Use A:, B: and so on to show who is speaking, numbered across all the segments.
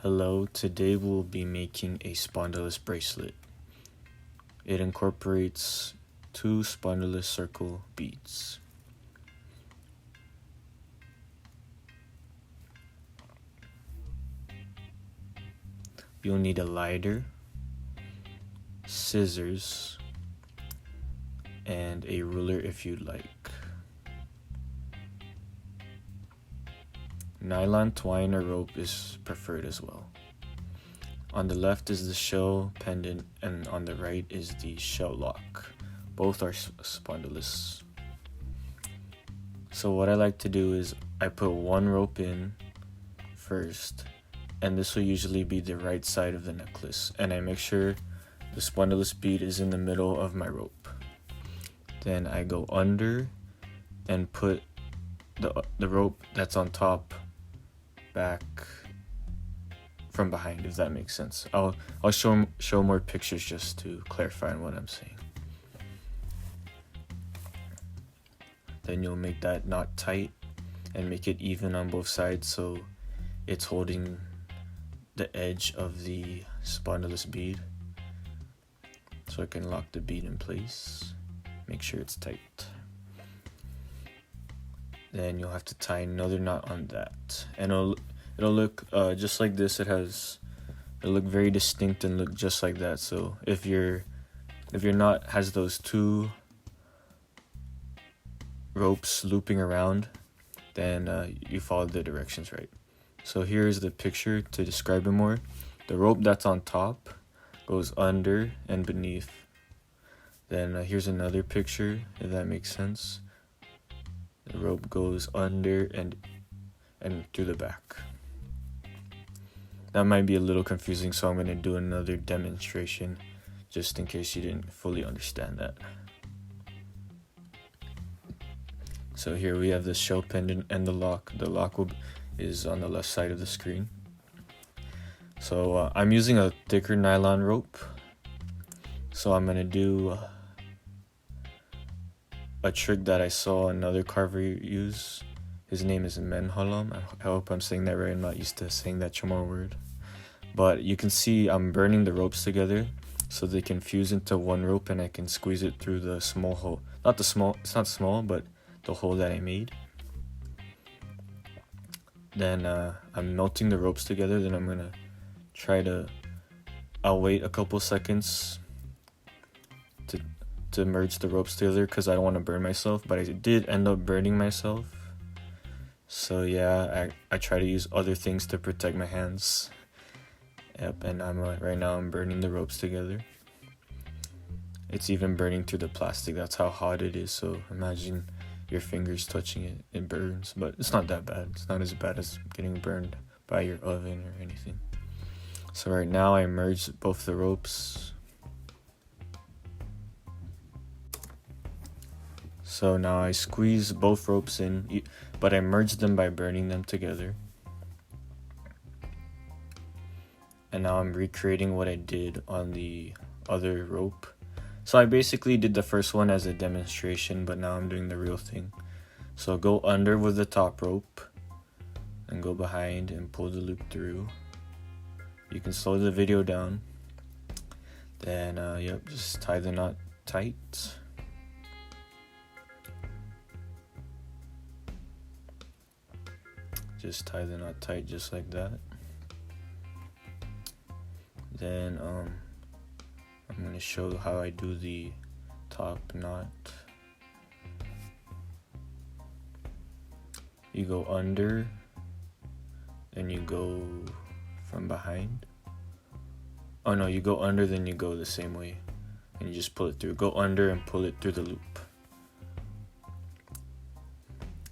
A: Hello, today we'll be making a Spondylus bracelet. It incorporates 2 Spondylus circle beads. You'll need a lighter, scissors, and a ruler if you'd like. Nylon, twine, or rope is preferred as well. On the left is the shell pendant, and on the right is the shell lock. Both are Spondylus. So what I like to do is I put one rope in first, and this will usually be the right side of the necklace, and I make sure the Spondylus bead is in the middle of my rope. Then I go under and put the rope that's on top back from behind, if that makes sense. I'll show more pictures just to clarify on what I'm saying. Then you'll make that knot tight and make it even on both sides so it's holding the edge of the Spondylus bead, so I can lock the bead in place. Make sure it's tight. Then you'll have to tie another knot on that, and it'll look just like this. It'll look very distinct and look just like that. So if your knot has those 2 ropes looping around, then you follow the directions right. So here's the picture to describe it more. The rope that's on top goes under and beneath. Then here's another picture, if that makes sense. The rope goes under and through the back. That might be a little confusing, so I'm going to do another demonstration just in case you didn't fully understand that. So here we have the shell pendant and the lock. The lock is on the left side of the screen. So I'm using a thicker nylon rope. So I'm going to do a trick that I saw another carver use. His name is Menhalam. I hope I'm saying that right. I'm not used to saying that Chamorro word. But you can see I'm burning the ropes together so they can fuse into one rope, and I can squeeze it through the small hole. It's not small, but the hole that I made. Then I'm melting the ropes together. Then I'm gonna I'll wait a couple seconds to merge the ropes together because I don't want to burn myself, but I did end up burning myself. So yeah, I try to use other things to protect my hands. Yep, and right now I'm burning the ropes together. It's even burning through the plastic. That's how hot it is. So imagine your fingers touching it. It burns, but it's not that bad. It's not as bad as getting burned by your oven or anything. So right now I merged both the ropes. So now I squeeze both ropes in, but I merged them by burning them together. And now I'm recreating what I did on the other rope. So I basically did the first one as a demonstration, but now I'm doing the real thing. So go under with the top rope and go behind and pull the loop through. You can slow the video down. Then just tie the knot tight. Just tie the knot tight just like that. Then I'm going to show how I do the top knot. You go under, then you go from behind. Oh no, you go under, then you go the same way, and you just pull it through. Go under and pull it through the loop.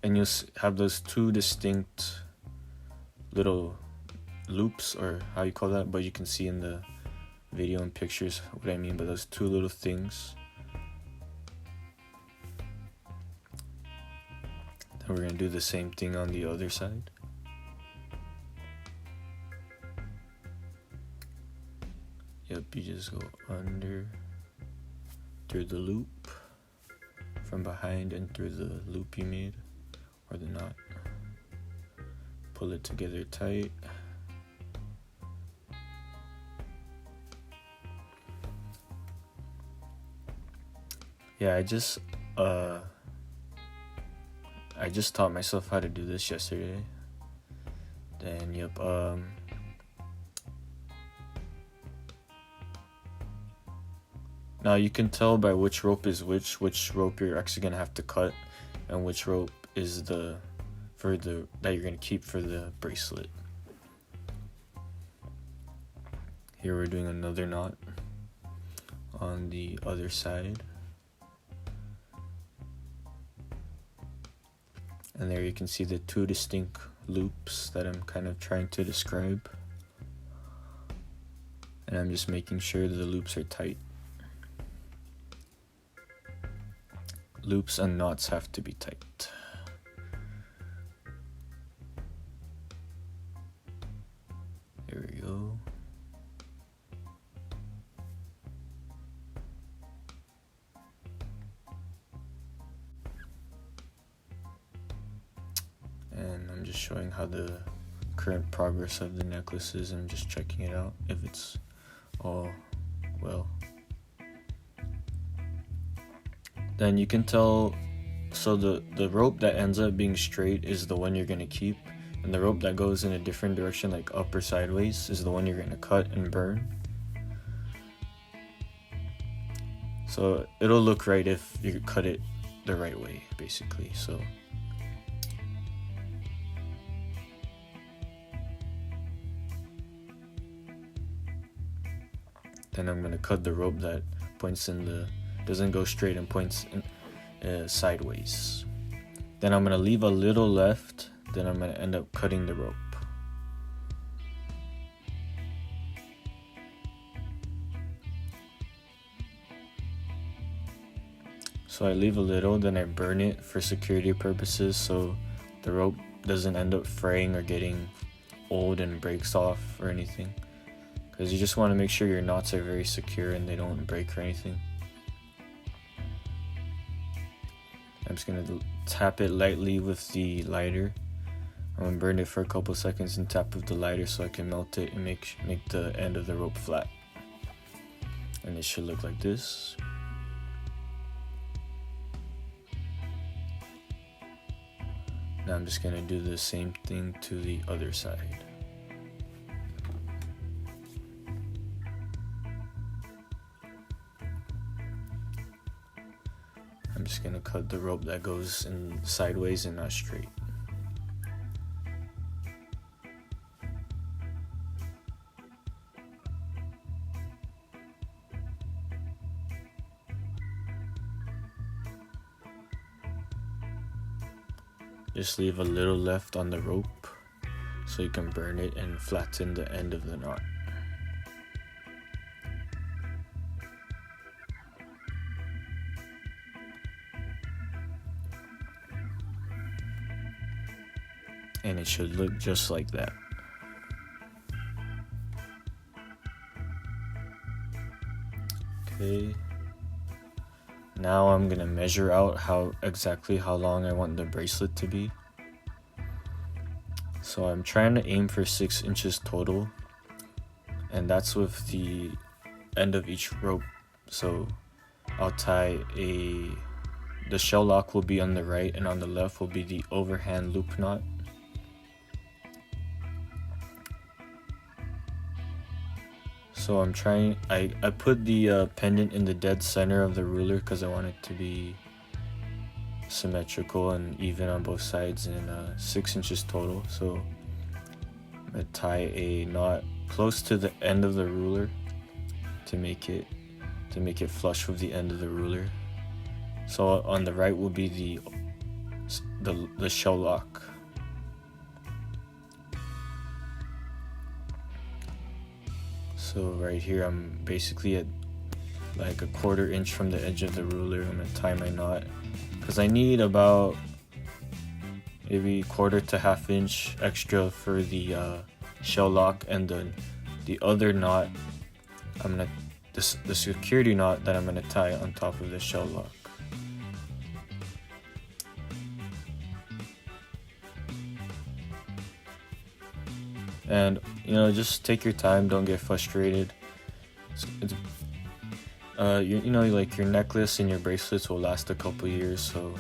A: And you'll have those 2 distinct little loops, or how you call that, but you can see in the video and pictures what I mean by those 2 little things. Then we're going to do the same thing on the other side. Yep, you just go under, through the loop, from behind and through the loop you made, or the knot. Pull it together tight. Yeah, I just taught myself how to do this yesterday. Then yep, now you can tell by which rope is which rope you're actually gonna have to cut, and which rope is that you're gonna keep for the bracelet. Here we're doing another knot on the other side. And there you can see the two distinct loops that I'm kind of trying to describe. And I'm just making sure that the loops are tight. Loops and knots have to be tight. There we go. And I'm just showing how the current progress of the necklace is and just checking it out if it's all well. Then you can tell, so the rope that ends up being straight is the one you're going to keep, and the rope that goes in a different direction, like up or sideways, is the one you're going to cut and burn. So it'll look right if you cut it the right way, basically. So then I'm going to cut the rope that points doesn't go straight and points sideways. Then I'm going to leave a little left, then I'm going to end up cutting the rope. So I leave a little, then I burn it for security purposes so the rope doesn't end up fraying or getting old and breaks off or anything. Because you just want to make sure your knots are very secure and they don't break or anything. I'm just going to tap it lightly with the lighter. I'm going to burn it for a couple seconds and tap with the lighter so I can melt it and make the end of the rope flat. And it should look like this. Now I'm just going to do the same thing to the other side. I'm just going to cut the rope that goes in sideways and not straight. Just leave a little left on the rope so you can burn it and flatten the end of the knot. And it should look just like that. Okay. Now I'm gonna measure out exactly how long I want the bracelet to be. So I'm trying to aim for 6 inches total, and that's with the end of each rope. So I'll tie the shell lock will be on the right, and on the left will be the overhand loop knot. So I'm trying, I put the pendant in the dead center of the ruler because I want it to be symmetrical and even on both sides, and 6 inches total. So I'm gonna tie a knot close to the end of the ruler to make it flush with the end of the ruler. So on the right will be the shell lock. So right here I'm basically at like a 1/4 inch from the edge of the ruler. I'm gonna tie my knot because I need about maybe 1/4 to 1/2 inch extra for the shell lock, and the other knot the security knot that I'm gonna tie on top of the shell lock. And just take your time, don't get frustrated. you know, like your necklace and your bracelets will last a couple years, so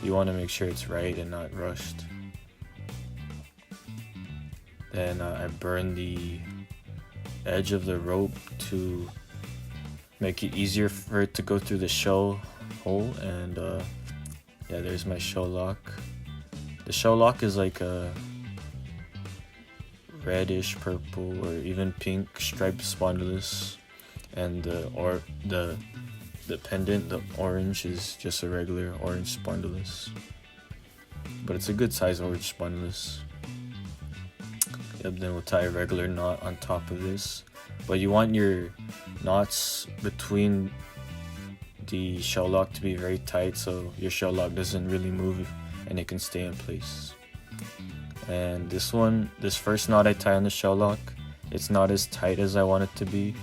A: you want to make sure it's right and not rushed. Then I burn the edge of the rope to make it easier for it to go through the shell hole. And yeah, there's my shell lock. The shell lock is like a reddish purple or even pink striped spondylus, and the pendant, the orange, is just a regular orange spondylus, but it's a good size orange spondylus. Yep, then we'll tie a regular knot on top of this, but you want your knots between the shell lock to be very tight so your shell lock doesn't really move and it can stay in place. And this first knot I tie on the shell lock, it's not as tight as I want it to be.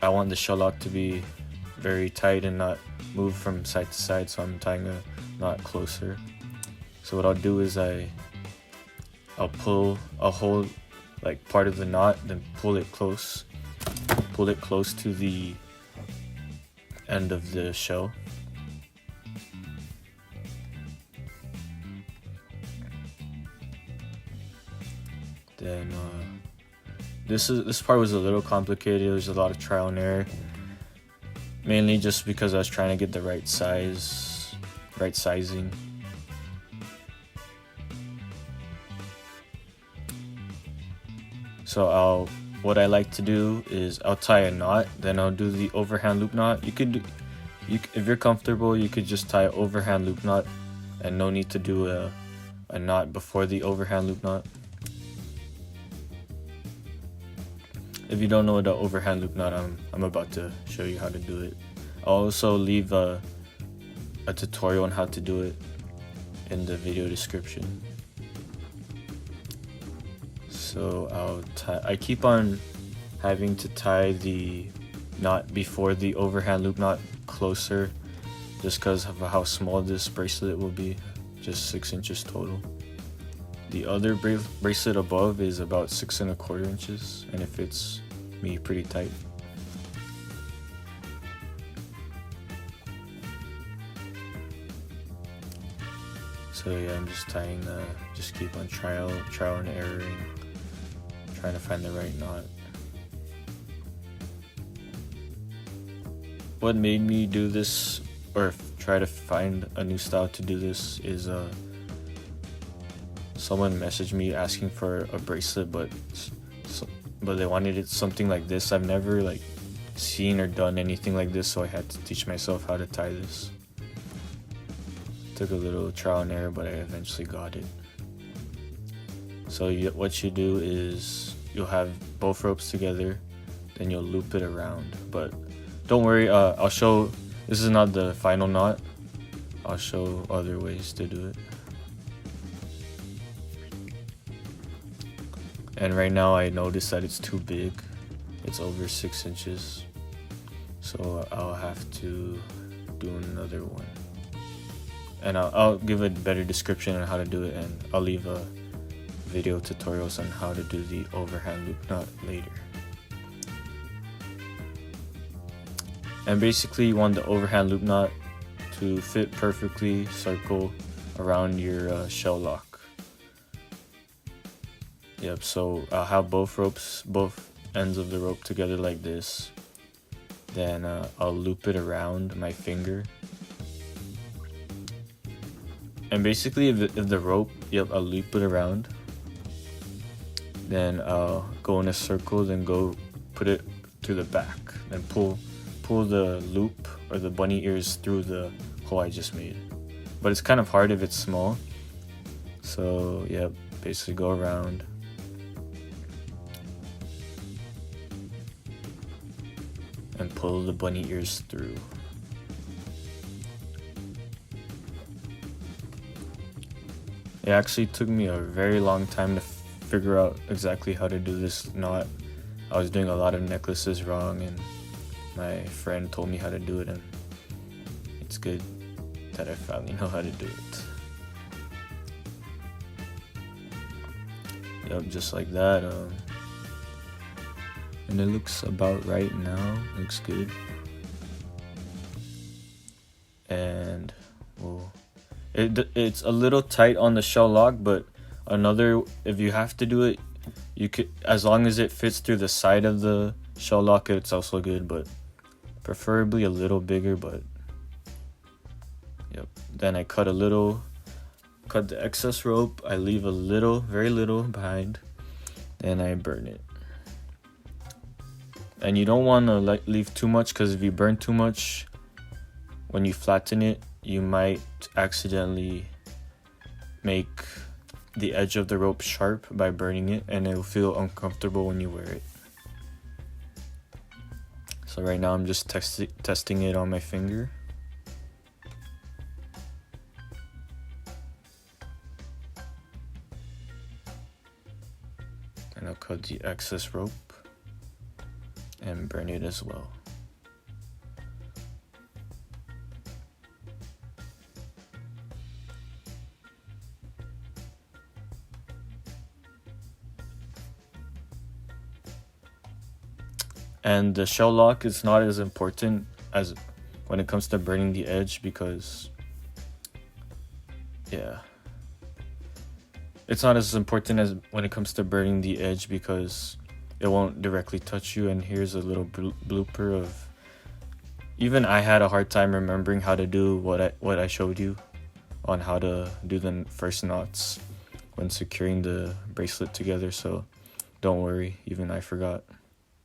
A: I want the shell lock to be very tight and not move from side to side, so I'm tying a knot closer. So what I'll do is I'll hold like part of the knot, then pull it close to the end of the shell. Then this part was a little complicated. There's a lot of trial and error, mainly just because I was trying to get the right sizing. So what I like to do is I'll tie a knot, then I'll do the overhand loop knot. If you're comfortable, you could just tie an overhand loop knot and no need to do a knot before the overhand loop knot. If you don't know the overhand loop knot, I'm about to show you how to do it. I'll also leave a tutorial on how to do it in the video description. So I keep on having to tie the knot before the overhand loop knot closer, just because of how small this bracelet will be, just 6 inches total. The other bracelet above is about 6 1/4 inches, and it fits me pretty tight. So yeah, I'm just tying just keep on trial and erroring, trying to find the right knot. What made me do this, or try to find a new style to do this, is someone messaged me asking for a bracelet, but they wanted it something like this. I've never like seen or done anything like this, so I had to teach myself how to tie this. Took a little trial and error, but I eventually got it. So what you do is you'll have both ropes together, then you'll loop it around. But don't worry, I'll show, this is not the final knot. I'll show other ways to do it. And right now I noticed that it's too big. It's over 6 inches. So I'll have to do another one. And I'll give a better description on how to do it, and I'll leave a video tutorials on how to do the overhand loop knot later. And basically you want the overhand loop knot to fit perfectly, circle around your shell lock. Yep, so I'll have both ends of the rope together like this. Then I'll loop it around my finger. And basically if the rope, yep, I'll loop it around. Then I'll go in a circle, then go put it to the back. Then pull the loop or the bunny ears through the hole I just made. But it's kind of hard if it's small. So yep, basically go around. And pull the bunny ears through. It actually took me a very long time to figure out exactly how to do this knot. I was doing a lot of necklaces wrong, and my friend told me how to do it, and it's good that I finally know how to do it. Yep, just like that. And it looks about right now. Looks good. and it's a little tight on the shell lock, but if you have to do it, you could, as long as it fits through the side of the shell lock, it's also good, but preferably a little bigger. But yep. Then I cut the excess rope. I leave a little, very little behind, and I burn it. And you don't want to leave too much, because if you burn too much, when you flatten it, you might accidentally make the edge of the rope sharp by burning it, and it'll feel uncomfortable when you wear it. So right now I'm just testing it on my finger. And I'll cut the excess rope and burn it as well. And the shell lock is not as important as when it comes to burning the edge, because it's not as important as when it comes to burning the edge, because it won't directly touch you. And here's a little blooper of, even I had a hard time remembering how to do what I showed you on how to do the first knots when securing the bracelet together, so don't worry, even I forgot.